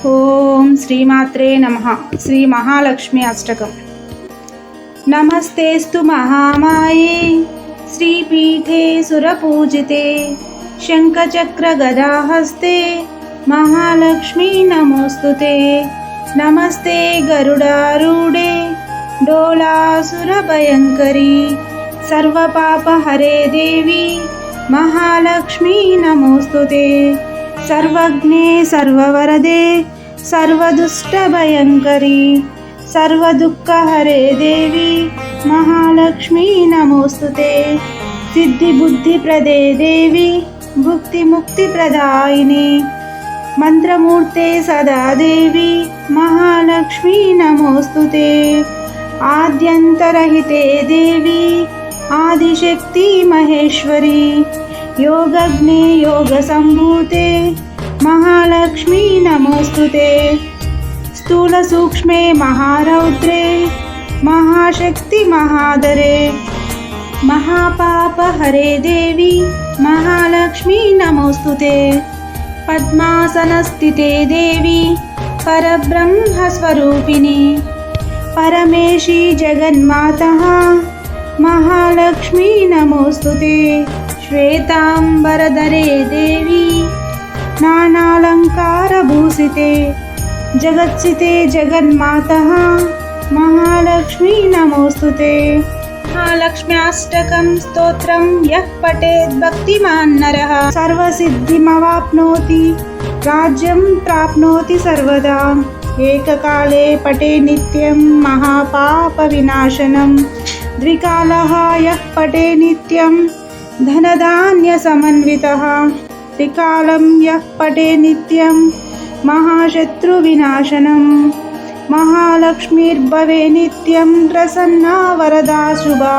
ఓం శ్రీమాత్రే నమః. శ్రీ మహాలక్ష్మి అష్టకం. నమస్తేస్తు మహామాయే శ్రీపీఠే సురపూజితే శంఖచక్రగదాహస్తే మహాలక్ష్మీ నమోస్తుతే. నమస్తే గరుడారూఢే డోలాసురభయంకరీ సర్వపాపహరే దేవి మహాలక్ష్మీ నమోస్తుతే. సర్వజ్ఞే సర్వవరదే సర్వదుష్టభయంకరీ సర్వదుఃఖహరే దేవి మహాలక్ష్మీ నమోస్తుతే. సిద్ధిబుద్ధిప్రదే దేవి భుక్తిముక్తిప్రదాయిని మంత్రమూర్తే సదా దేవి మహాలక్ష్మీ నమోస్తుతే. ఆద్యంతరహితే దేవి ఆదిశక్తి మహేశ్వరి యోగజ్ఞే యోగసంభూతే మహాలక్ష్మీ నమోస్తుతే. స్థూల సూక్ష్మే మహారౌద్రే మహాశక్తి మహాదరే మహాపాపహరే దేవి మహాలక్ష్మీ నమోస్తుతే. పద్మాసనస్థితే దేవి పరబ్రహ్మస్వరూపిణి పరమేశీ జగన్మాతః మహాలక్ష్మీ నమోస్తుతే. శ్వేతాంబరధరే దేవి నానాలంకారభూషితే జగత్సితే జగన్మాతః మహాలక్ష్మీ నమోస్తుతే. మహాలక్ష్మ్యాష్టకం స్తోత్రం యః పఠేత్ భక్తిమాన్ నరః సర్వసిద్ధిమవాప్నోతి రాజ్యం ప్రాప్నోతి సర్వదా. ఏకకాలే పఠే నిత్యం మహాపాప వినాశనం ద్వికాలః యః పఠే నిత్యం ధనధాన్య సమన్వితః త్రికాలం యః పఠే నిత్యం మహాశత్రు వినాశనం. మహాలక్ష్మీర్భవే నిత్యం ప్రసన్నా వరదా శుభా.